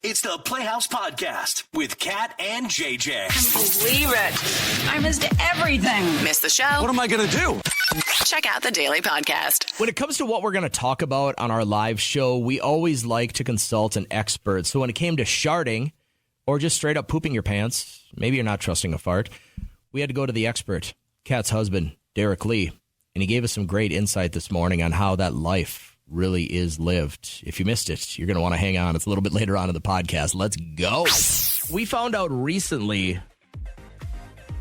It's the Playhouse Podcast with Kat and JJ. Can't believe it. I missed everything. Missed the show? What am I going to do? Check out the Daily Podcast. When it comes to what we're going to talk about on our live show, we always like to consult an expert. So when it came to sharding or just straight up pooping your pants, maybe you're not trusting a fart, we had to go to the expert, Kat's husband, Derek Lee, and he gave us some great insight this morning on how that life really is lived. If you missed it, you're going to want to hang on. It's a little bit later on in the podcast. Let's go. We found out recently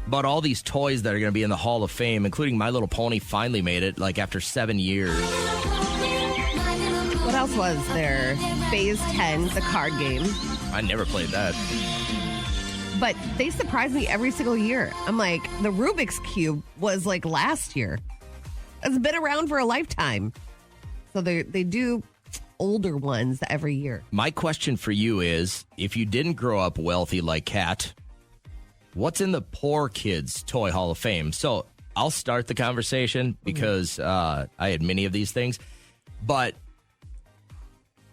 about all these toys that are going to be in the Hall of Fame, including My Little Pony finally made it, like after 7 years. What else was there? Phase 10, the card game. I never played that. But they surprise me every single year. I'm like, the Rubik's Cube was like last year. It's been around for a lifetime. So they do older ones every year. My question for you is, if you didn't grow up wealthy like Kat, what's in the Poor Kids Toy Hall of Fame? So I'll start the conversation because I had many of these things. But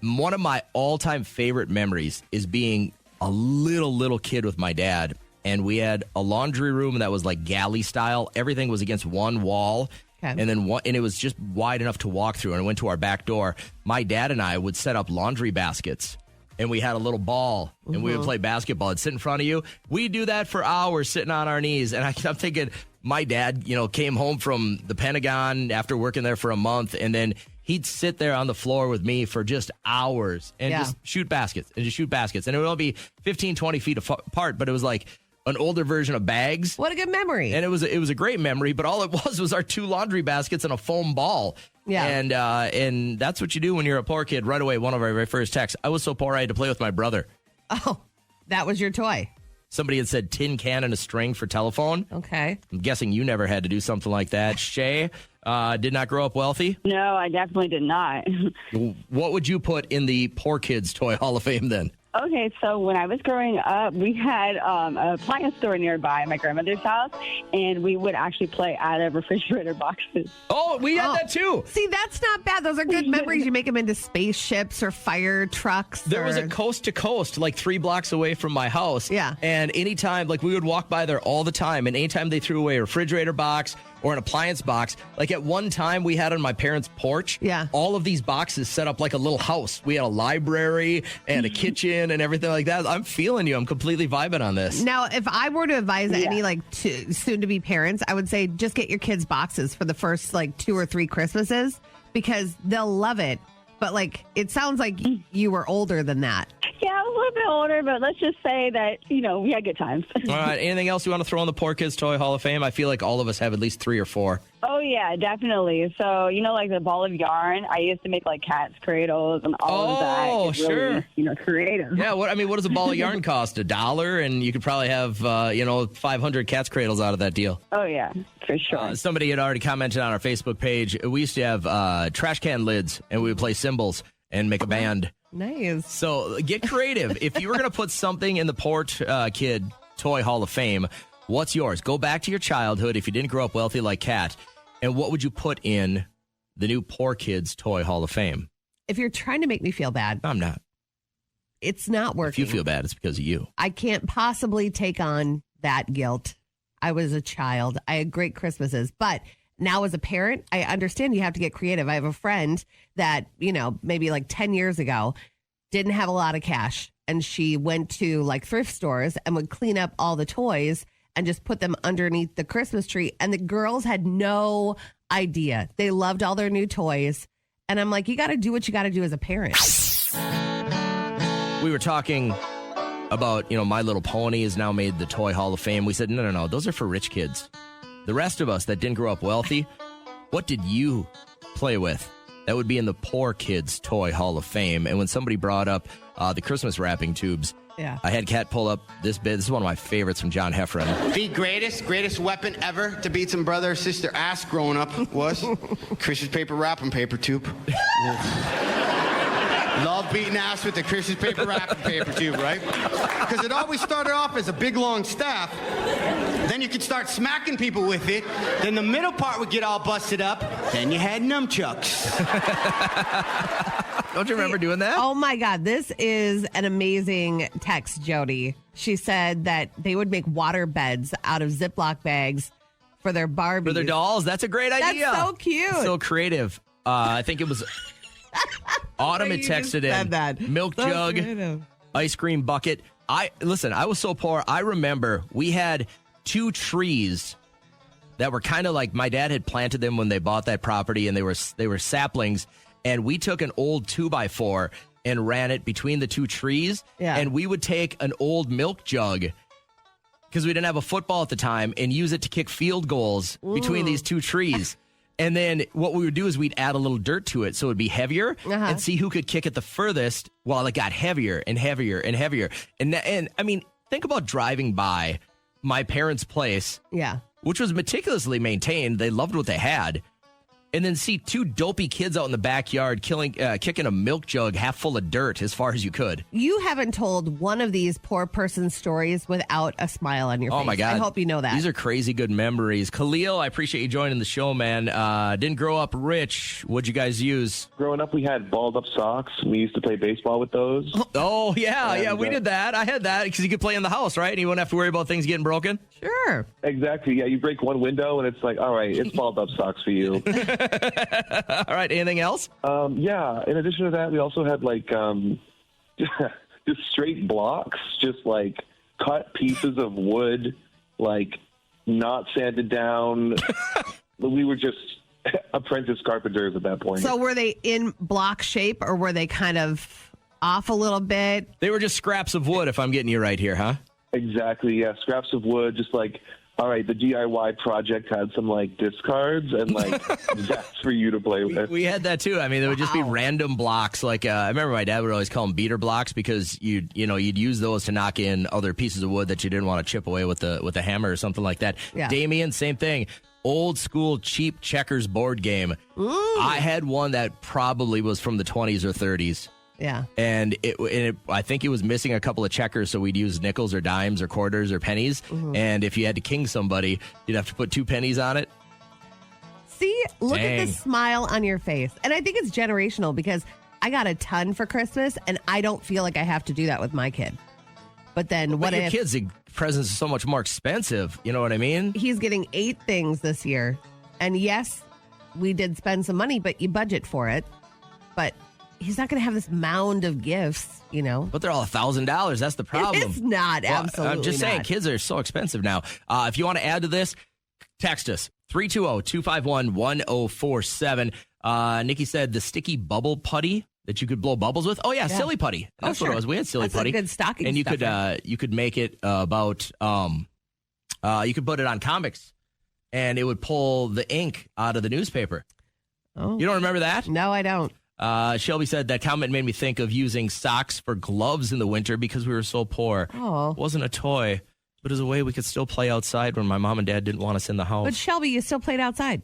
one of my all-time favorite memories is being a little kid with my dad. And we had a laundry room that was like galley style. Everything was against one wall. Okay. And then and it was just wide enough to walk through. And I went to our back door. My dad and I would set up laundry baskets. And we had a little ball. And we would play basketball. It'd sit in front of you. We'd do that for hours sitting on our knees. And I'm thinking, my dad, came home from the Pentagon after working there for a month. And then he'd sit there on the floor with me for just hours and just shoot baskets. And it would all be 15, 20 feet apart. But it was like an older version of bags. What a good memory. And it was a great memory, but all it was our two laundry baskets and a foam ball. Yeah. And that's what you do when you're a poor kid. Right away, one of our very first texts, I was so poor I had to play with my brother. Oh, that was your toy. Somebody had said tin can and a string for telephone. Okay. I'm guessing you never had to do something like that. Shay, did not grow up wealthy? No, I definitely did not. What would you put in the Poor Kids Toy Hall of Fame then? Okay, so when I was growing up, we had a appliance store nearby my grandmother's house, and we would actually play out of refrigerator boxes. Oh, we had that too. See, that's not bad. Those are good memories. You make them into spaceships or fire trucks. There was a coast to coast, like 3 blocks away from my house. Yeah. And anytime, like we would walk by there all the time, and anytime they threw away a refrigerator box or an appliance box, like at one time we had on my parents' porch, all of these boxes set up like a little house. We had a library and a kitchen and everything like that. I'm feeling you. I'm completely vibing on this. Now, if I were to advise any soon-to-be parents, I would say just get your kids boxes for the first 2 or 3 Christmases because they'll love it. But it sounds like you were older than that. Yeah, I was a little bit older, but let's just say that, we had good times. All right. Anything else you want to throw in the Poor Kids Toy Hall of Fame? I feel like all of us have at least 3 or 4. Oh, yeah, definitely. So, like the ball of yarn, I used to make cat's cradles and all of that. Oh, sure. Really, creative. Yeah, what does a ball of yarn cost? $1? And you could probably have, 500 cat's cradles out of that deal. Oh, yeah, for sure. Somebody had already commented on our Facebook page. We used to have trash can lids, and we would play cymbals and make a band. Nice. So get creative. If you were going to put something in the Poor Kid Toy Hall of Fame, what's yours? Go back to your childhood if you didn't grow up wealthy like Kat, and what would you put in the new Poor Kids Toy Hall of Fame? If you're trying to make me feel bad. I'm not. It's not working. If you feel bad, it's because of you. I can't possibly take on that guilt. I was a child. I had great Christmases, but now as a parent, I understand you have to get creative. I have a friend that, maybe 10 years ago didn't have a lot of cash. And she went to thrift stores and would clean up all the toys and just put them underneath the Christmas tree. And the girls had no idea. They loved all their new toys. And I'm like, you got to do what you got to do as a parent. We were talking about, My Little Pony has now made the Toy Hall of Fame. We said, no, those are for rich kids. The rest of us that didn't grow up wealthy, what did you play with? That would be in the Poor Kids Toy Hall of Fame. And when somebody brought up the Christmas wrapping tubes, I had Kat pull up this bit. This is one of my favorites from John Heffron. The greatest weapon ever to beat some brother or sister ass growing up was Christmas paper wrapping paper tube. Love beating ass with the Christmas paper wrapping paper tube, right? Because it always started off as a big long staff. Then you could start smacking people with it. Then the middle part would get all busted up. Then you had nunchucks. Don't you remember doing that? Oh my God, this is an amazing text, Jody. She said that they would make water beds out of Ziploc bags for their Barbies. For their dolls? That's a great idea. That's so cute. So creative. I think it was Autumn had You just texted said in. that. Milk So jug, creative. ice cream bucket. I was so poor. I remember we had 2 trees that were kind of like my dad had planted them when they bought that property, and they were saplings. And we took an old 2x4 and ran it between the 2 trees. Yeah. And we would take an old milk jug, because we didn't have a football at the time, and use it to kick field goals between these 2 trees. And then what we would do is we'd add a little dirt to it so it'd be heavier, and see who could kick it the furthest while it got heavier and heavier and heavier. And I mean, think about driving by my parents' place, Yeah. which was meticulously maintained. They loved what they had. And then see 2 dopey kids out in the backyard kicking a milk jug half full of dirt as far as you could. You haven't told one of these poor person stories without a smile on your face. Oh, my God. I hope you know that. These are crazy good memories. Khalil, I appreciate you joining the show, man. Didn't grow up rich. What'd you guys use? Growing up, we had balled up socks. We used to play baseball with those. Oh, yeah. And, Yeah, we did that. I had that because you could play in the house, right? And you wouldn't have to worry about things getting broken. Sure. Exactly. Yeah, you break one window and it's like, all right, it's balled up socks for you. All right. Anything else? Yeah. In addition to that, we also had like just straight blocks, just like cut pieces of wood, like not sanded down. We were just apprentice carpenters at that point. So were they in block shape, or were they kind of off a little bit? They were just scraps of wood, if I'm getting you right here, huh? Exactly. Yeah. Scraps of wood, just like, all right, the DIY project had some like discards, and like that's for you to play with. We had that too. I mean, there would just be random blocks. Like I remember my dad would always call them beater blocks, because you'd use those to knock in other pieces of wood that you didn't want to chip away with a hammer or something like that. Yeah. Damien, same thing. Old school cheap checkers board game. I had one that probably was from the 20s or 30s. Yeah. And I think it was missing a couple of checkers, so we'd use nickels or dimes or quarters or pennies. And if you had to king somebody, you'd have to put 2 pennies on it. See, look Dang. at the smile on your face. And I think it's generational, because I got a ton for Christmas, and I don't feel like I have to do that with my kid. But then what But your if kids' presents are so much more expensive? You know what I mean? he's getting 8 things this year? And yes, we did spend some money, but you budget for it. But he's not going to have this mound of gifts, you know? But they're all $1,000. That's the problem. It's not, Well, absolutely I'm just saying, not. kids are so expensive now. If you want to add to this, text us 320-251-1047. Nikki said the sticky bubble putty that you could blow bubbles with. Oh yeah, silly putty. That's what sure. it was. We had silly That's a putty. good stocking and you stuffer. could you could make it about you could put it on comics, and it would pull the ink out of the newspaper. Oh. You don't remember that? No, I don't. Shelby said that comment made me think of using socks for gloves in the winter because we were so poor. Oh. It wasn't a toy, but it was a way we could still play outside when my mom and dad didn't want us in the house. But Shelby, you still played outside.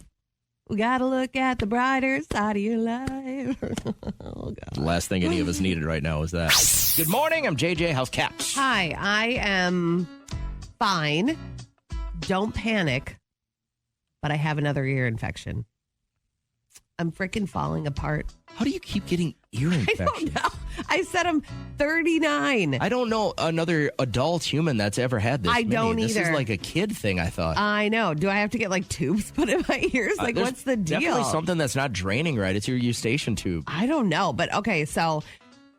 We got to look at the brighter side of your life. Oh, God. The last thing any of us needed right now is that. Good morning. I'm JJ. How's Cat? Hi, I am fine. Don't panic. But I have another ear infection. I'm freaking falling apart. How do you keep getting ear infections? I don't know. I said I'm 39. I don't know another adult human that's ever had this. I don't This is either. like a kid thing, I thought. I know. Do I have to get like tubes put in my ears? Like, There's what's the deal? Definitely something that's not draining right. It's your eustachian tube. I don't know. But okay, so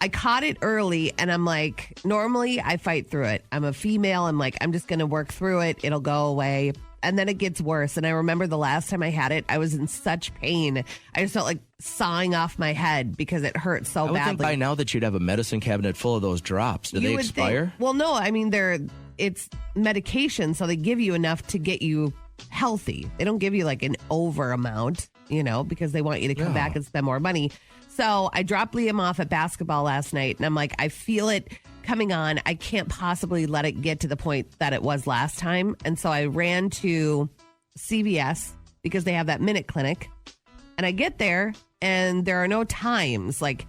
I caught it early, and I'm like, normally I fight through it. I'm a female. I'm like, I'm just going to work through it. It'll go away. And then it gets worse. And I remember the last time I had it, I was in such pain. I just felt like sawing off my head because it hurt so I would think badly. by now that you'd have a medicine cabinet full of those drops. Do You they would expire? think- well, no. I mean, it's medication, so they give you enough to get you healthy. They don't give you like an over amount, because they want you to come back and spend more money. So I dropped Liam off at basketball last night, and I'm like, I feel it coming on. I can't possibly let it get to the point that it was last time. And so I ran to CVS because they have that minute clinic. And I get there, and there are no times. Like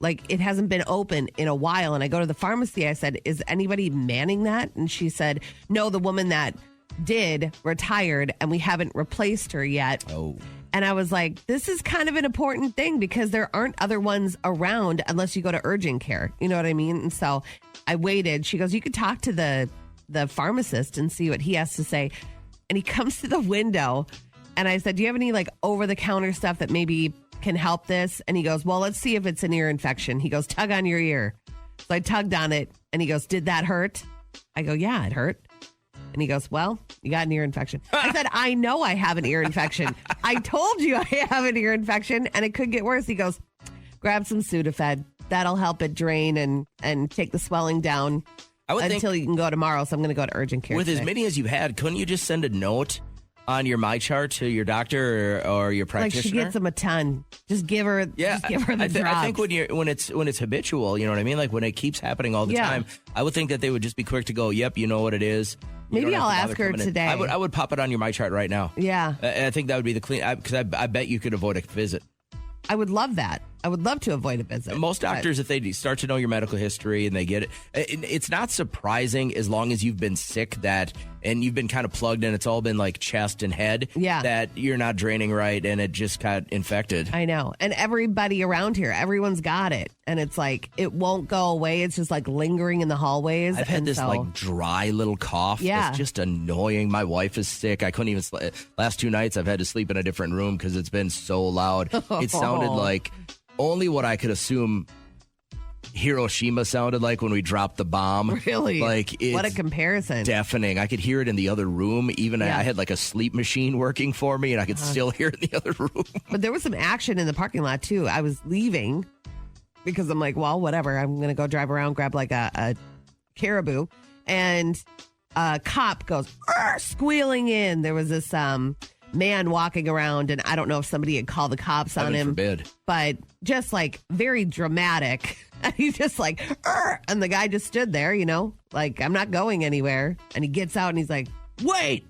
it hasn't been open in a while. And I go to the pharmacy. I said, is anybody manning that? And she said, no, the woman that did retired and we haven't replaced her yet. Oh. And I was like, this is kind of an important thing because there aren't other ones around unless you go to urgent care. You know what I mean? And so I waited. She goes, you could talk to the pharmacist and see what he has to say. And he comes to the window and I said, do you have any like over-the-counter stuff that maybe can help this? And he goes, well, let's see if it's an ear infection. He goes, tug on your ear. So I tugged on it and he goes, did that hurt? I go, yeah, it hurt. And he goes, well, you got an ear infection. I said, I know I have an ear infection. I told you I have an ear infection and it could get worse. He goes, grab some Sudafed. That'll help it drain and take the swelling down until you can go tomorrow. So I'm going to go to urgent care. With today. as many as you've had, couldn't you just send a note on your MyChart to your doctor or your practitioner? Like she gets them a ton. Just give her, just give her the drops. I think when it's habitual, you know what I mean? Like when it keeps happening all the time, I would think that they would just be quick to go, yep, you know what it is. Maybe I'll ask her today. I would pop it on your MyChart right now. Yeah. I think that would be the clean, because I bet you could avoid a visit. I would love that. I would love to avoid a visit. Most doctors, if they start to know your medical history and they get it, it's not surprising as long as you've been sick and you've been kind of plugged and it's all been like chest and head, that you're not draining right and it just got infected. I know. And everybody around here, everyone's got it. And it's like, it won't go away. It's just like lingering in the hallways. I've had this like dry little cough. Yeah. It's just annoying. My wife is sick. I couldn't even last 2 nights I've had to sleep in a different room because it's been so loud. It sounded like only what I could assume Hiroshima sounded like when we dropped the bomb. Really? Like, what a comparison. Deafening. I could hear it in the other room. Even I had like a sleep machine working for me and I could still hear it in the other room. But there was some action in the parking lot too. I was leaving because I'm like, well, whatever. I'm going to go drive around, grab like a caribou. And a cop goes squealing in. There was this man walking around, and I don't know if somebody had called the cops on him. Forbid. But just like very dramatic. And he's just like, and the guy just stood there, you know, like, I'm not going anywhere. And he gets out and he's like, wait.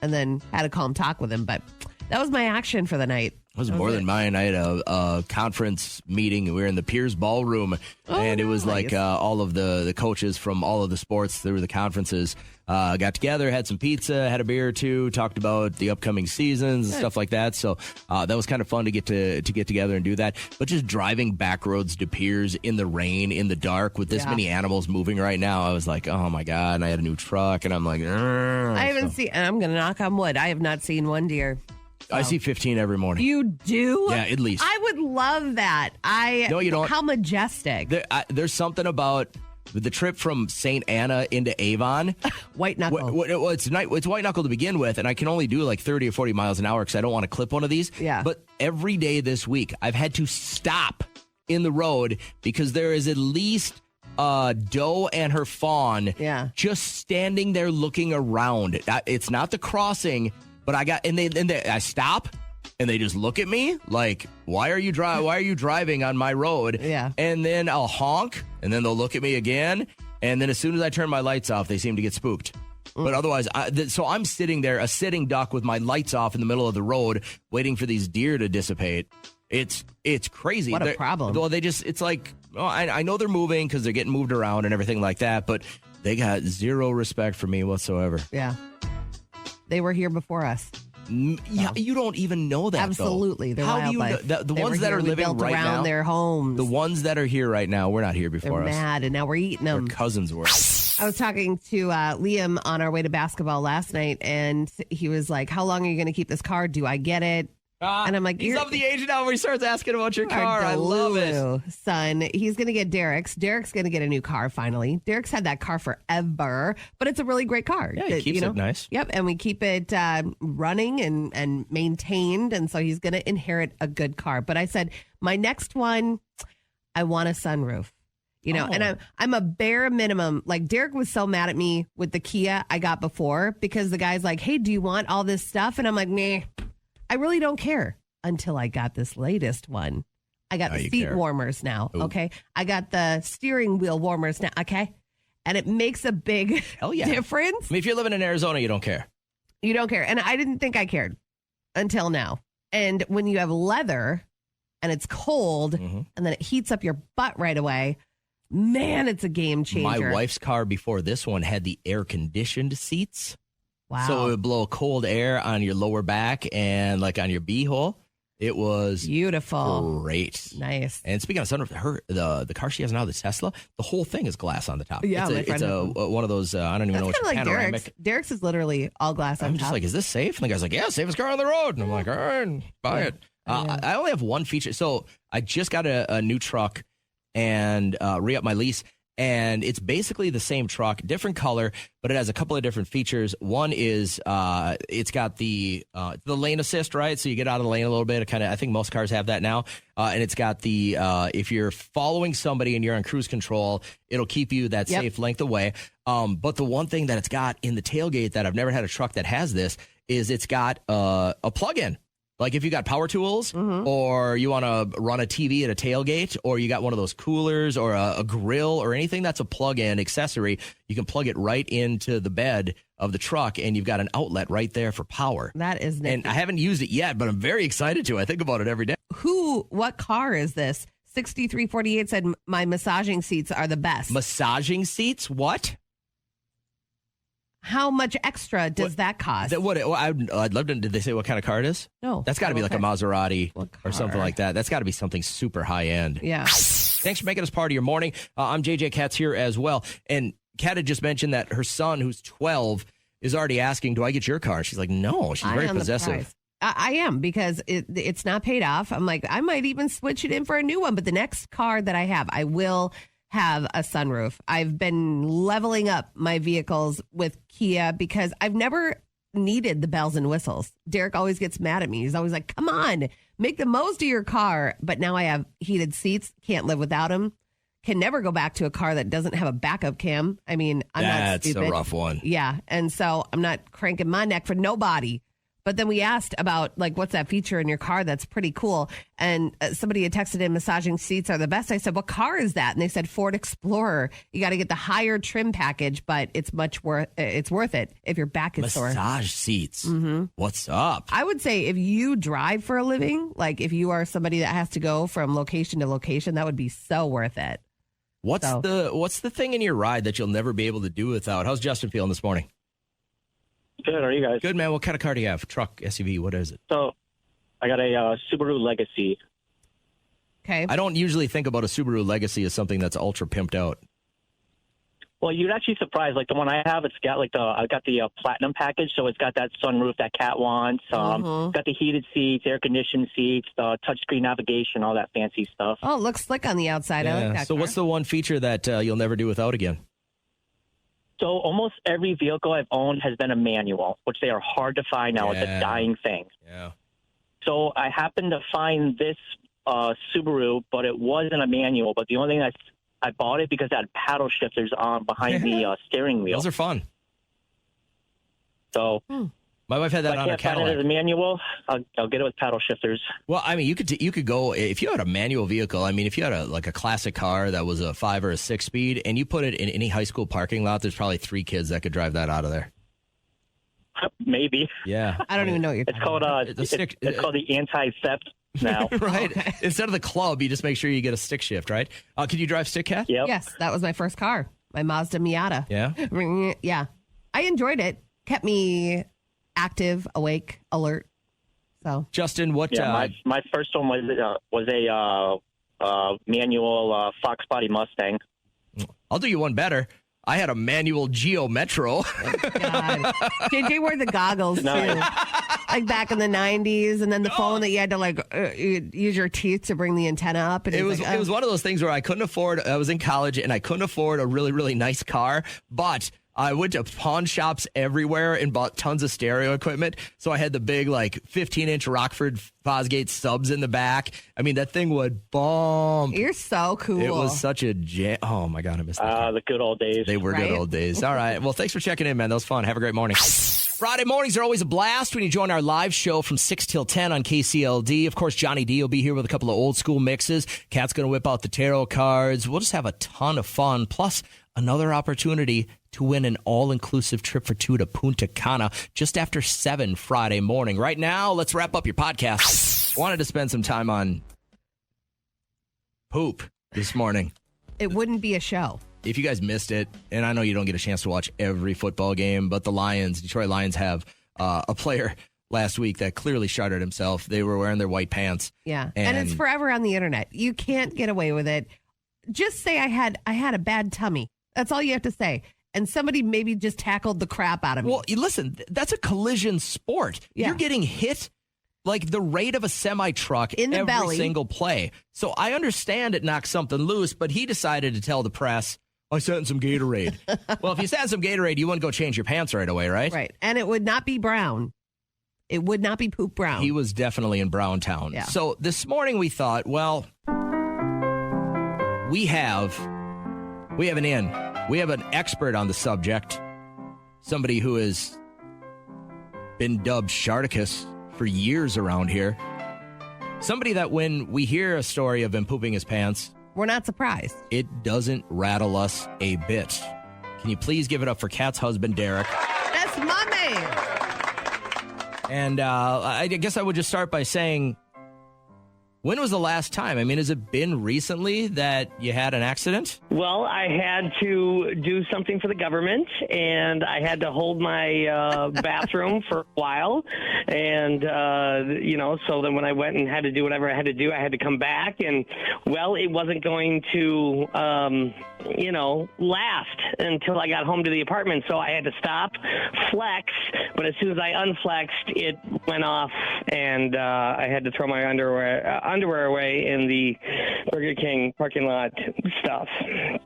And then had a calm talk with him. But that was my action for the night. It was more than mine. I had a conference meeting. We were in the Piers Ballroom, and it was like all of the coaches from all of the sports through the conferences got together, had some pizza, had a beer or two, talked about the upcoming seasons and stuff like that. So that was kind of fun to get together and do that. But just driving back roads to Piers in the rain, in the dark, with this many animals moving right now, I was like, oh my God. And I had a new truck, and I'm like, I haven't seen, and I'm going to knock on wood, I have not seen one deer. I see 15 every morning. You do? Yeah, at least. I would love that. No, you don't. How majestic. There's something about the trip from St. Anna into Avon. White knuckle. Well, it's white knuckle to begin with, and I can only do like 30 or 40 miles an hour because I don't want to clip one of these. Yeah. But every day this week, I've had to stop in the road because there is at least a doe and her fawn just standing there looking around. It's not the crossing. But I stop and they just look at me like, why are you driving on my road? Yeah. And then I'll honk and then they'll look at me again. And then as soon as I turn my lights off, they seem to get spooked. But otherwise, so I'm sitting there, a sitting duck with my lights off in the middle of the road, waiting for these deer to dissipate. It's crazy. What a problem. Well, it's like, I know they're moving because they're getting moved around and everything like that, but they got zero respect for me whatsoever. Yeah. They were here before us. Yeah, you don't even know that. Absolutely, though. they're How wildlife. do you know, the They ones were that here. are We living built right around now, their homes. the ones that are here right now, we're not here before They're us. mad, and now we're eating them. Their cousins were. I was talking to Liam on our way to basketball last night, and he was like, "How long are you going to keep this car? Do I get it?" And I'm like, he's of the age now where he starts asking about your car. I love it. Son, he's going to get Derek's. Derek's going to get a new car finally. Derek's had that car forever, but it's a really great car. Yeah, he keeps it nice. Yep, and we keep it running and maintained, and so he's going to inherit a good car. But I said, my next one, I want a sunroof. You know, and I'm a bare minimum. Like Derek was so mad at me with the Kia I got before because the guy's like, hey, do you want all this stuff? And I'm like, nah. I really don't care until I got this latest one. I got the seat warmers now. Ooh. Okay. I got the steering wheel warmers now. Okay. And it makes a big difference. I mean, if you're living in Arizona, you don't care. You don't care. And I didn't think I cared until now. And when you have leather and it's cold and then it heats up your butt right away, man, it's a game changer. My wife's car before this one had the air conditioned seats. Wow. So it would blow cold air on your lower back and like on your beehole. It was Beautiful. great. Nice. And speaking of sunroof, the car she has now, the Tesla, the whole thing is glass on the top. Yeah, my it's friend had one of those. I don't even know That's what's kind of like panoramic. Derek's. Derek's is literally all glass on I'm top. just like, is this safe? And the guy's like, yeah, safest car on the road. And I'm like, all right, buy it. I only have one feature. So I just got a new truck and re-up my lease. And it's basically the same truck, different color, but it has a couple of different features. One is it's got the lane assist, right? So you get out of the lane a little bit. I think most cars have that now. And it's got the if you're following somebody and you're on cruise control, it'll keep you that safe length away. But the one thing that it's got in the tailgate that I've never had a truck that has this is it's got a plug-in. Like if you got power tools or you want to run a TV at a tailgate or you got one of those coolers or a grill or anything that's a plug-in accessory, you can plug it right into the bed of the truck and you've got an outlet right there for power. That is nice. And I haven't used it yet, but I'm very excited to. I think about it every day. What car is this? 6348 said my massaging seats are the best. Massaging seats? What? How much extra does that cost? I'd love to. Did they say what kind of car it is? No. That's got to be like a Maserati What or something car? like that. That's got to be something super high end. Yeah. Thanks for making us part of your morning. I'm JJ Katz here as well. And Kat had just mentioned that her son, who's 12, is already asking, do I get your car? She's like, no. She's very Eye on the possessive. prize. I am because it's not paid off. I'm like, I might even switch it in for a new one. But the next car that I have, I will have a sunroof. I've been leveling up my vehicles with Kia because I've never needed the bells and whistles. Derek always gets mad at me. He's always like, come on, make the most of your car. But now I have heated seats. Can't live without them. Can never go back to a car that doesn't have a backup cam. I mean, I'm not That's stupid. a rough one. Yeah. And so I'm not cranking my neck for nobody. But then we asked about, like, what's that feature in your car that's pretty cool? And somebody had texted in, massaging seats are the best. I said, what car is that? And they said, Ford Explorer. You got to get the higher trim package, but it's worth it if your back is sore. Massage seats. What's up? I would say if you drive for a living, like if you are somebody that has to go from location to location, that would be so worth it. What's the thing in your ride that you'll never be able to do without? How's Justin feeling this morning? Good. How are you guys? Good, man. What kind of car do you have? Truck, SUV? What is it? So, I got a Subaru Legacy. Okay. I don't usually think about a Subaru Legacy as something that's ultra pimped out. Well, you'd actually surprised. Like the one I have, it's got I got the platinum package, so it's got that sunroof that Cat wants. Got the heated seats, air conditioned seats, the touchscreen navigation, all that fancy stuff. Oh, it looks slick on the outside. I like that So car. what's the one feature that you'll never do without again? So almost every vehicle I've owned has been a manual, which they are hard to find now. It's Yeah. a dying thing. Yeah. So I happened to find this Subaru, but it wasn't a manual. But the only thing I bought it because it had paddle shifters on behind the steering wheel. Those are fun. So My wife had that if I on her can't find it Cadillac. as a manual, I'll get it with paddle shifters. Well, I mean, you could go if you had a manual vehicle. I mean, if you had a classic car that was a 5 or a 6 speed, and you put it in any high school parking lot, there's probably 3 kids that could drive that out of there. Maybe. Yeah, I don't even know what you're It's talking called about. it's called the anti-theft now. right. Instead of the club, you just make sure you get a stick shift, right? Can you drive stick, Cat? Yep. Yes, that was my first car, my Mazda Miata. Yeah. Yeah. I enjoyed it. Kept me active, awake, alert. So Justin, what? Yeah, my first one was a manual Fox Body Mustang. I'll do you one better. I had a manual Geo Metro. God. JJ wore the goggles too. Nice. Like back in the 90s, and then the phone that you had to use your teeth to bring the antenna up. And It was like, it was one of those things where I couldn't afford. I was in college and I couldn't afford a really, really nice car, but I went to pawn shops everywhere and bought tons of stereo equipment. So I had the big, like, 15-inch Rockford Fosgate subs in the back. I mean, that thing would bump. You're so cool. It was such a jam. Oh, my God, I missed that. The good old days. They were Right? good old days. All right. Well, thanks for checking in, man. That was fun. Have a great morning. Friday mornings are always a blast when you join our live show from 6 till 10 on KCLD. Of course, Johnny D will be here with a couple of old school mixes. Kat's going to whip out the tarot cards. We'll just have a ton of fun. Plus, another opportunity to win an all-inclusive trip for 2 to Punta Cana just after 7 Friday morning. Right now, let's wrap up your podcast. Wanted to spend some time on poop this morning. It wouldn't be a show. if you guys missed it, and I know you don't get a chance to watch every football game, but the Detroit Lions have a player last week that clearly sharded himself. They were wearing their white pants. Yeah. And it's forever on the internet. You can't get away with it. Just say I had a bad tummy. That's all you have to say. And somebody maybe just tackled the crap out of me. Well, listen, that's a collision sport. Yeah. You're getting hit like the rate of a semi-truck in the every belly. Single play. So I understand it knocked something loose, but he decided to tell the press, I sat in some Gatorade. Well, if you sat in some Gatorade, you wouldn't go change your pants right away, right? Right. And it would not be brown. It would not be poop brown. He was definitely in Brown Town. Yeah. So this morning we thought, well, we have an in. We have an expert on the subject. Somebody who has been dubbed Sharticus for years around here. Somebody that when we hear a story of him pooping his pants, we're not surprised. It doesn't rattle us a bit. Can you please give it up for Kat's husband, Derek? That's my man. And I guess I would just start by saying, when was the last time? I mean, has it been recently that you had an accident? Well, I had to do something for the government, and I had to hold my bathroom for a while. And, so then when I went and had to do whatever I had to do, I had to come back. And, well, it wasn't going to, last until I got home to the apartment. So I had to stop, flex. But as soon as I unflexed, it went off, and I had to throw my underwear away in the Burger King parking lot stuff.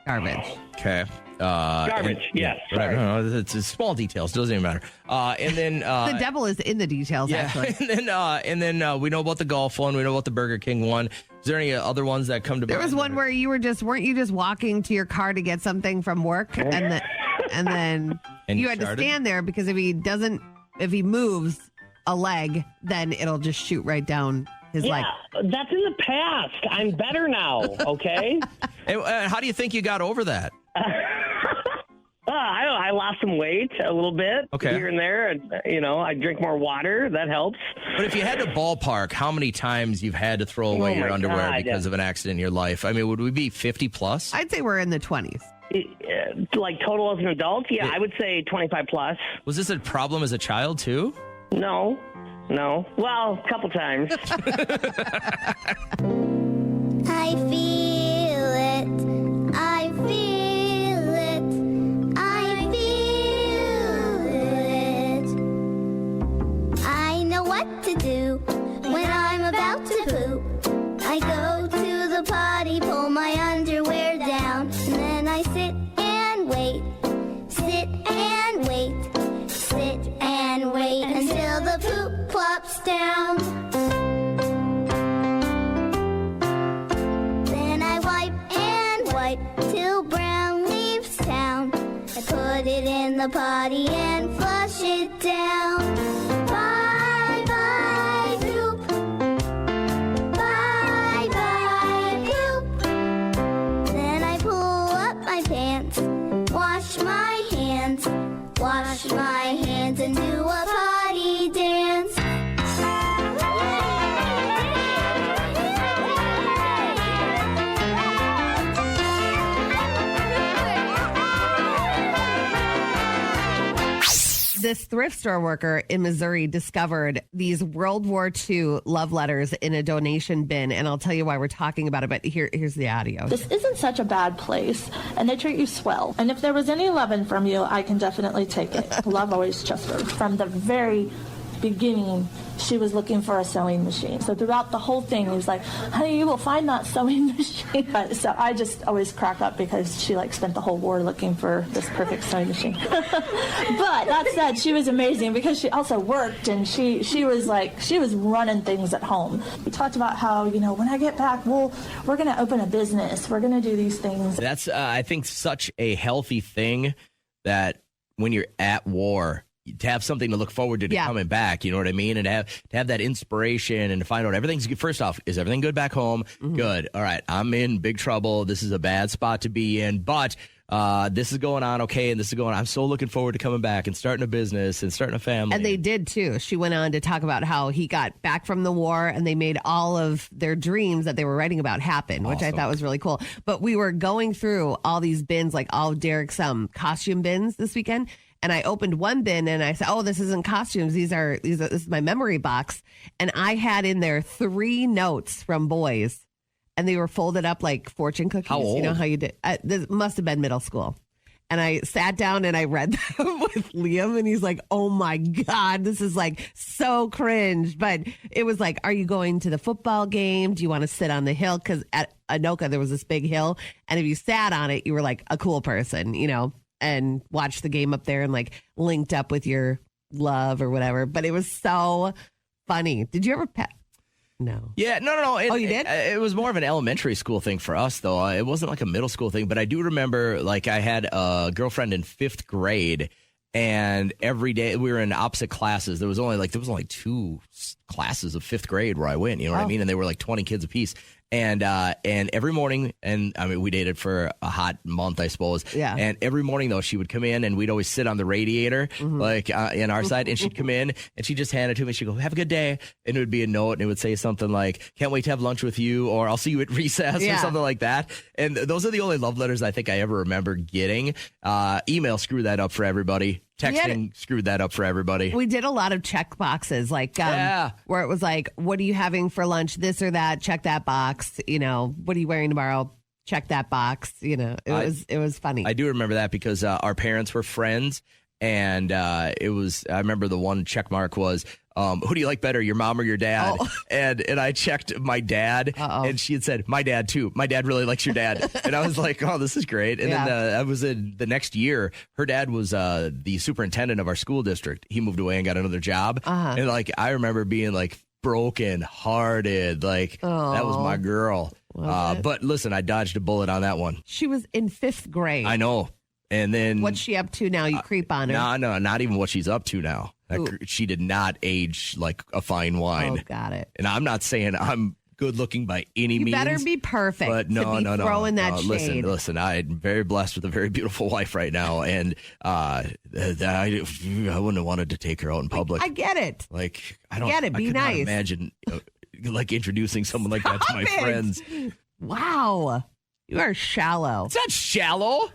Garbage. Okay. Garbage, yes. Right. No, it's small details. Doesn't even matter. And then the devil is in the details, actually. And then we know about the golf one. We know about the Burger King one. Is there any other ones that come to mind? There was one where you weren't you just walking to your car to get something from work, and then you had to stand there because if he moves a leg, then it'll just shoot right down his leg. That's in the past. I'm better now, okay? How do you think you got over that? I lost some weight a little bit here and there. I drink more water. That helps. But if you had to ballpark how many times you've had to throw away your underwear because of an accident in your life, I mean, would we be 50 plus? I'd say we're in the 20s. Like total as an adult? Yeah, I would say 25 plus. Was this a problem as a child too? No. Well, a couple times. I feel it. I feel it. I feel it. I know what to do when I'm about to poop. I go to the potty, pull my underwear down, and then I sit and wait. Sit and wait. Sit and wait until the poop plops down. Then I wipe and wipe till brown leaves town. I put it in the potty and flush it down. Bye bye poop. Bye bye poop. Then I pull up my pants, wash my hands. Wash my hands and do a potty dance. This thrift store worker in Missouri discovered these World War II love letters in a donation bin, and I'll tell you why we're talking about it, but here's the audio. This isn't such a bad place, and they treat you swell. And if there was any loving from you, I can definitely take it. Love always Chester. From the very beginning, she was looking for a sewing machine. So throughout the whole thing, he was like, honey, you will find that sewing machine. So I just always crack up because she spent the whole war looking for this perfect sewing machine. But that said, she was amazing because she also worked, and she was running things at home. We talked about how, when I get back, we're going to open a business. We're going to do these things. That's, I think, such a healthy thing that when you're at war, to have something to look forward to coming back, you know what I mean? And to have that inspiration and to find out everything's good. First off, is everything good back home? Mm-hmm. Good. All right. I'm in big trouble. This is a bad spot to be in. But this is going on okay, and this is going on. I'm so looking forward to coming back and starting a business and starting a family. And they did too. She went on to talk about how he got back from the war and they made all of their dreams that they were writing about happen, which I thought was really cool. But we were going through all these bins, like all of Derek's costume bins this weekend. And I opened one bin and I said, "Oh, this isn't costumes. This is my memory box." And I had in there 3 notes from boys, and they were folded up like fortune cookies. How old? You know how you did? This must have been middle school. And I sat down and I read them with Liam, and he's like, "Oh my God, this is like so cringe." But it was like, "Are you going to the football game? Do you want to sit on the hill?" Because at Anoka, there was this big hill. And if you sat on it, you were like a cool person, you know, and watched the game up there and like linked up with your love or whatever. But it was so funny. Did you ever pet? No. Yeah, no. Oh, you did? It was more of an elementary school thing for us, though. It wasn't like a middle school thing, but I do remember, like, I had a girlfriend in 5th grade, and every day we were in opposite classes. There was only 2 classes of 5th grade where I went, you know what I mean? And they were like 20 kids apiece. And every morning, and I mean, we dated for a hot month, I suppose. Yeah. And every morning, though, she would come in and we'd always sit on the radiator, like in our side. And she'd come in and she'd just hand it to me. She'd go, "Have a good day." And it would be a note and it would say something like, "Can't wait to have lunch with you," or "I'll see you at recess," or something like that. And those are the only love letters I think I ever remember getting. Email screwed that up for everybody. Texting screwed that up for everybody. We did a lot of check boxes, like where it was like, "What are you having for lunch? This or that? Check that box." You know, "What are you wearing tomorrow? Check that box." You know, it was funny. I do remember that because our parents were friends, and I remember the one check mark was, "Who do you like better, your mom or your dad?" And I checked my dad, and she had said, "My dad too. My dad really likes your dad." And I was like, "Oh, this is great." And then I was in the next year. Her dad was the superintendent of our school district. He moved away and got another job, and like I remember being like broken hearted, like that was my girl. But listen, I dodged a bullet on that one. She was in 5th grade. I know. And then what's she up to now? You creep on her. No, not even what she's up to now. She did not age like a fine wine. Oh, got it. And I'm not saying I'm good looking by any means. You better be perfect. But no. Throwing that shade. Listen. I'm very blessed with a very beautiful wife right now, and I wouldn't have wanted to take her out in public. I get it. Like I get it. Be I could nice. not imagine like introducing someone like that to my friends. Wow, you are shallow. It's not shallow.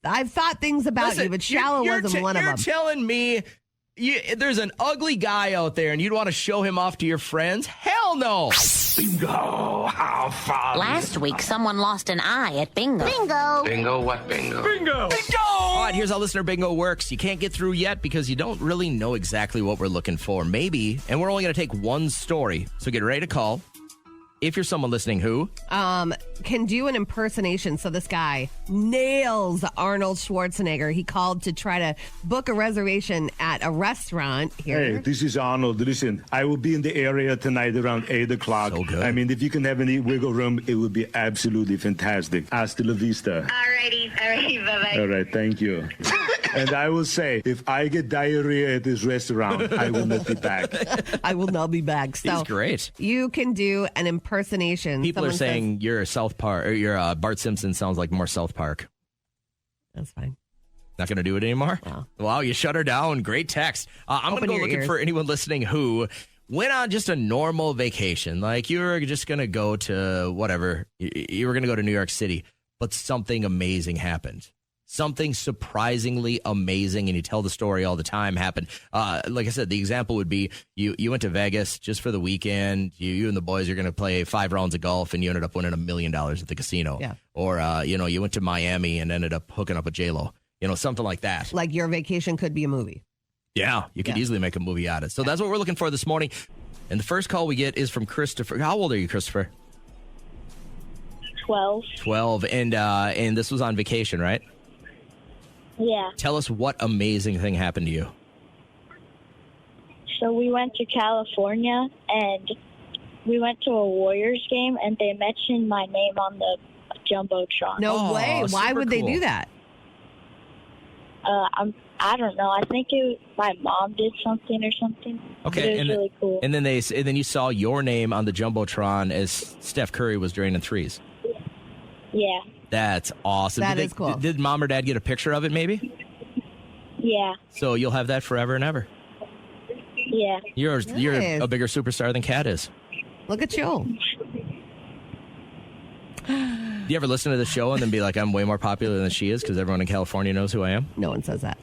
I've thought things about you, but shallow wasn't one of them. You're telling me there's an ugly guy out there and you'd want to show him off to your friends? Hell no. Bingo! How fun! Last week, someone lost an eye at bingo. Bingo! Bingo what bingo? Bingo! Bingo! All right, here's how listener bingo works. You can't get through yet because you don't really know exactly what we're looking for. Maybe, and we're only going to take one story. So get ready to call. If you're someone listening who can do an impersonation. So this guy nails Arnold Schwarzenegger. He called to try to book a reservation at a restaurant here. Hey, this is Arnold. Listen, I will be in the area tonight around 8 o'clock. So good. I mean, if you can have any wiggle room, it would be absolutely fantastic. Hasta la vista. Alrighty, bye-bye. All right, thank you. And I will say, if I get diarrhea at this restaurant, I will not be back. I will not be back. So he's great. You can do an impersonation. People are saying you're South Park, or you're Bart Simpson sounds like more South Park. That's fine. Not going to do it anymore? No. Wow, you shut her down. Great text. I'm going to go looking for anyone listening who went on just a normal vacation. Like you were just going to go to whatever. You were going to go to New York City, but something amazing happened. Something surprisingly amazing, and you tell the story all the time, happened. Like I said, the example would be you went to Vegas just for the weekend. You and the boys are going to play 5 rounds of golf, and you ended up winning $1 million at the casino. Yeah. Or, you went to Miami and ended up hooking up with J-Lo. Something like that. Like your vacation could be a movie. Yeah, you could easily make a movie out of it. So that's what we're looking for this morning. And the first call we get is from Christopher. How old are you, Christopher? 12. 12. And this was on vacation, right? Yeah. Tell us what amazing thing happened to you. So we went to California, and we went to a Warriors game, and they mentioned my name on the Jumbotron. No way. Why would they do that? I don't know. I think my mom did something or something. Okay, it was really cool. And then you saw your name on the Jumbotron as Steph Curry was draining threes. Yeah. That's awesome. That is cool. Did mom or dad get a picture of it maybe? Yeah. So you'll have that forever and ever. Yeah. You're Nice. a bigger superstar than Kat is. Look at you. Do you ever listen to the show and then be like, I'm way more popular than she is because everyone in California knows who I am? No one says that.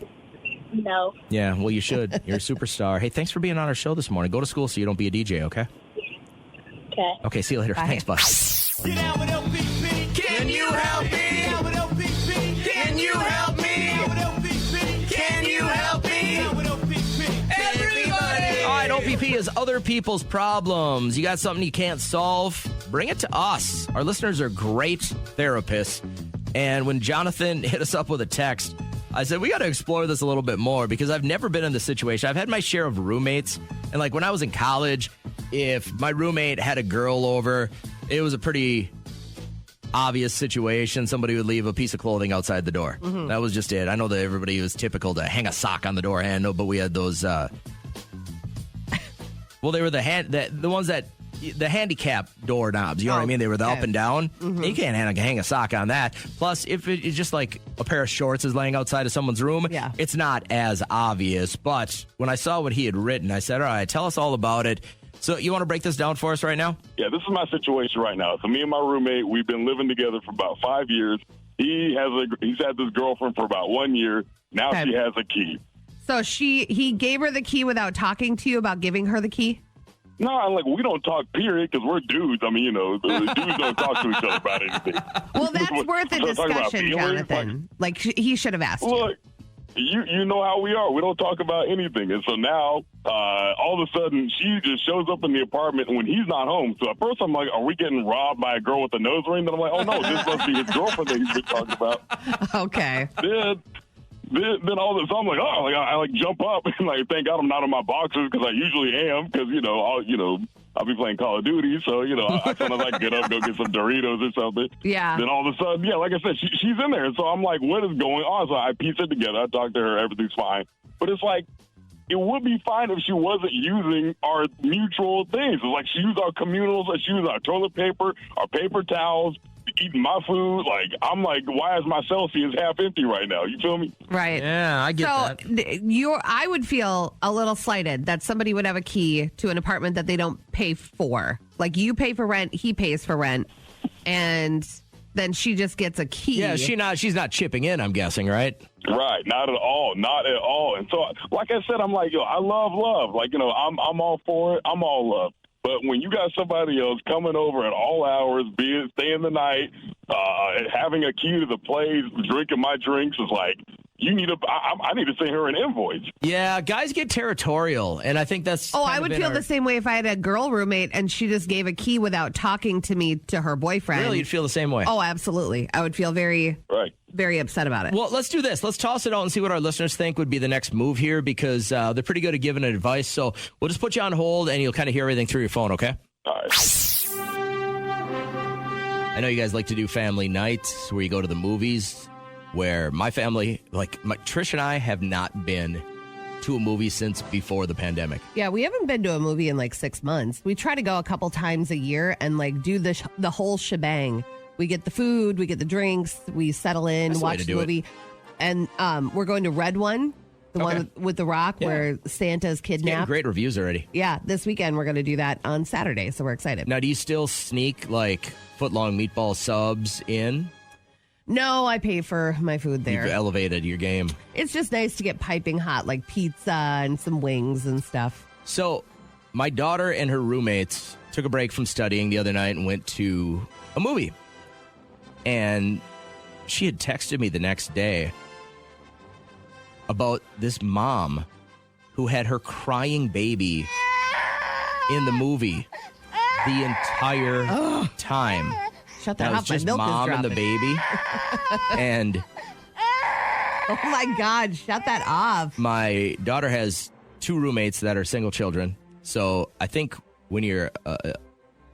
No. Yeah, well, you should. You're a superstar. Hey, thanks for being on our show this morning. Go to school so you don't be a DJ, okay? Okay. Okay, see you later. Bye. Thanks, bud. Get out with LPP. Can you help me? Get out with LPP. Can you help me? Get out with LPP. Can you help me? Get out with LPP. Everybody. All right, OPP is other people's problems. You got something you can't solve? Bring it to us. Our listeners are great therapists. And when Jonathan hit us up with a text, I said, we got to explore this a little bit more because I've never been in this situation. I've had my share of roommates. And like when I was in college, if my roommate had a girl over, it was a pretty obvious situation. Somebody would leave a piece of clothing outside the door. Mm-hmm. That was just it. I know that everybody was typical to hang a sock on the door handle, but we had those, well, they were the ones that, the handicap door knobs, you know what I mean? They were the up and down. Mm-hmm. You can't hang a sock on that. Plus, if it's just like a pair of shorts is laying outside of someone's room, it's not as obvious. But when I saw what he had written, I said, all right, tell us all about it. So you want to break this down for us right now? Yeah, this is my situation right now. So me and my roommate, we've been living together for about 5 years. He's had this girlfriend for about 1 year. Now she has a key. So he gave her the key without talking to you about giving her the key? No, we don't talk, period, because we're dudes. I mean, the dudes don't talk to each other about anything. Well, that's worth a So talking about discussion, feelings, Jonathan. Like, he should have asked you. Look, you know how we are. We don't talk about anything. And so now, all of a sudden, she just shows up in the apartment when he's not home. So at first I'm like, are we getting robbed by a girl with a nose ring? Then I'm like, oh, no, this must be his girlfriend that he's been talking about. Okay. Then all of a sudden I'm like, oh, I jump up and thank God I'm not in my boxers because I usually am because, I'll be playing Call of Duty. So, I sometimes I can get up, go get some Doritos or something. Yeah. Then all of a sudden, like I said, she's in there. So I'm like, what is going on? So I piece it together. I talk to her. Everything's fine. But it's like, it would be fine if she wasn't using our mutual things. It's like she used our communals, she used our toilet paper, our paper towels, eating my food. I'm like, why is my Celsius half empty right now? You feel me? Right. Yeah, I get that. So I would feel a little slighted that somebody would have a key to an apartment that they don't pay for. Like you pay for rent, he pays for rent, and then she just gets a key. Yeah, she's not chipping in, I'm guessing, right? Right, not at all, not at all. And so, like I said, I'm like, I love love. I'm all for it. I'm all love. But when you got somebody else coming over at all hours, staying the night, having a key to the place, drinking my drinks, is like, I need to send her an invoice. Yeah, guys get territorial, and I think that's. I would feel the same way if I had a girl roommate and she just gave a key without talking to me to her boyfriend. Really, you'd feel the same way. Oh, absolutely. I would feel very upset about it. Well, let's do this. Let's toss it out and see what our listeners think would be the next move here because they're pretty good at giving advice. So we'll just put you on hold and you'll kind of hear everything through your phone, okay? All right. I know you guys like to do family nights where you go to the movies, where my family, Trish and I have not been to a movie since before the pandemic. Yeah, we haven't been to a movie in 6 months. We try to go a couple times a year and do the whole shebang. We get the food, we get the drinks, we settle in, watch the movie. And we're going to Red One, the one with The Rock, where Santa's kidnapped. Great reviews already. Yeah, this weekend we're going to do that on Saturday, so we're excited. Now, do you still sneak foot-long meatball subs in? No, I pay for my food there. You've elevated your game. It's just nice to get piping hot, like pizza and some wings and stuff. So, my daughter and her roommates took a break from studying the other night and went to a movie. And she had texted me the next day about this mom who had her crying baby in the movie the entire time. Shut that off. It was just mom and the baby. And oh my God, shut that off. My daughter has 2 roommates that are single children. So I think when you're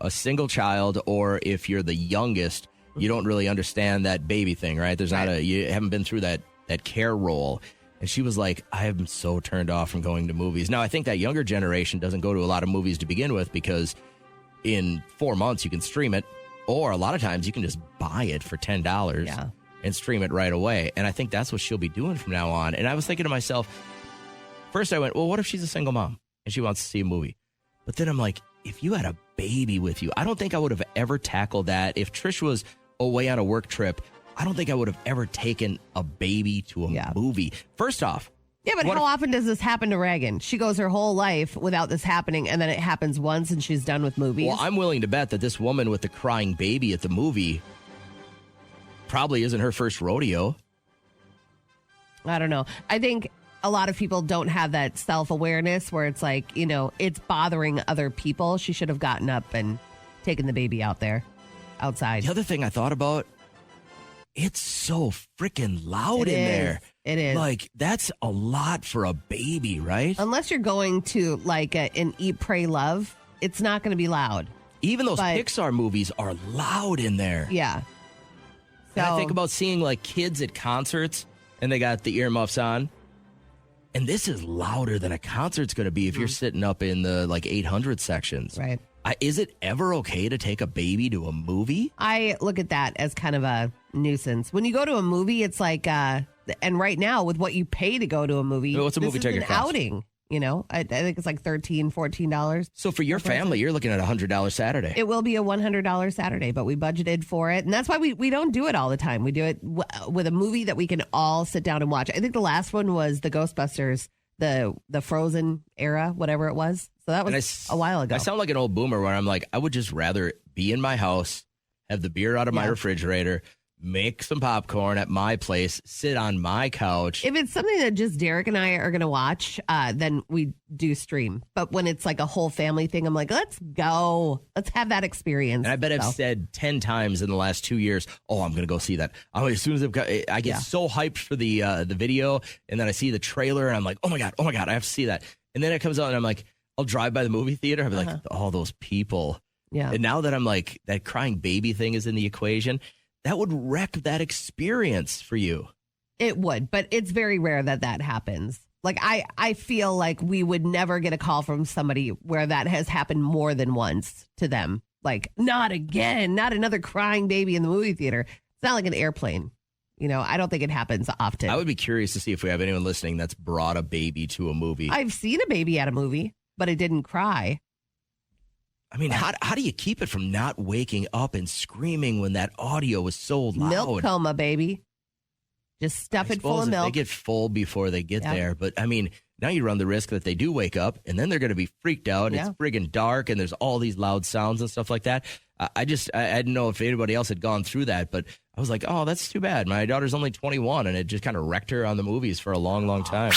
a single child or if you're the youngest, you don't really understand that baby thing, right? You haven't been through that care role. And she was like, I am so turned off from going to movies. Now, I think that younger generation doesn't go to a lot of movies to begin with because in 4 months you can stream it. Or a lot of times you can just buy it for $10 and stream it right away. And I think that's what she'll be doing from now on. And I was thinking to myself, first I went, well, what if she's a single mom and she wants to see a movie? But then I'm like, if you had a baby with you, I don't think I would have ever tackled that. If Trish was away on a work trip, I don't think I would have ever taken a baby to a movie. First off. Yeah, but how often does this happen to Reagan? She goes her whole life without this happening, and then it happens once and she's done with movies. Well, I'm willing to bet that this woman with the crying baby at the movie probably isn't her first rodeo. I don't know. I think a lot of people don't have that self-awareness where it's like, it's bothering other people. She should have gotten up and taken the baby out there, outside. The other thing I thought about, it's so freaking loud in there. It is. Like, that's a lot for a baby, right? Unless you're going to like an Eat, Pray, Love, it's not going to be loud. Even those Pixar movies are loud in there. Yeah. And I think about seeing like kids at concerts and they got the earmuffs on. And this is louder than a concert's going to be if you're sitting up in the like 800 sections. Right. Is it ever okay to take a baby to a movie? I look at that as kind of a nuisance. When you go to a movie, it's like, and right now with what you pay to go to a movie, what's a movie ticket an cost? outing. I think it's like $13, $14. So for your family, you're looking at $100 Saturday. It will be a $100 Saturday, but we budgeted for it. And that's why we don't do it all the time. We do it with a movie that we can all sit down and watch. I think the last one was the Ghostbusters, the Frozen era, whatever it was. So that was a while ago. I sound like an old boomer where I'm like, I would just rather be in my house, have the beer out of my refrigerator, make some popcorn at my place, sit on my couch. If it's something that just Derek and I are going to watch, then we do stream. But when it's like a whole family thing, I'm like, let's go. Let's have that experience. And I bet I've said 10 times in the last 2 years, oh, I'm going to go see that. As soon as I get so hyped for the video, and then I see the trailer, and I'm like, oh my God, I have to see that. And then it comes out, and I'm like, I'll drive by the movie theater. I'll be like, all those people. Yeah. And now that I'm like, that crying baby thing is in the equation, that would wreck that experience for you. It would, but it's very rare that happens. Like, I feel like we would never get a call from somebody where that has happened more than once to them. Like, not again, not another crying baby in the movie theater. It's not like an airplane. I don't think it happens often. I would be curious to see if we have anyone listening that's brought a baby to a movie. I've seen a baby at a movie, but it didn't cry. I mean, how do you keep it from not waking up and screaming when that audio is so loud? Milk coma, baby. Just stuff it full of milk. They get full before they get there. But, I mean, now you run the risk that they do wake up, and then they're going to be freaked out. It's friggin' dark, and there's all these loud sounds and stuff like that. I didn't know if anybody else had gone through that, but I was like, oh, that's too bad. My daughter's only 21, and it just kind of wrecked her on the movies for a long, long time.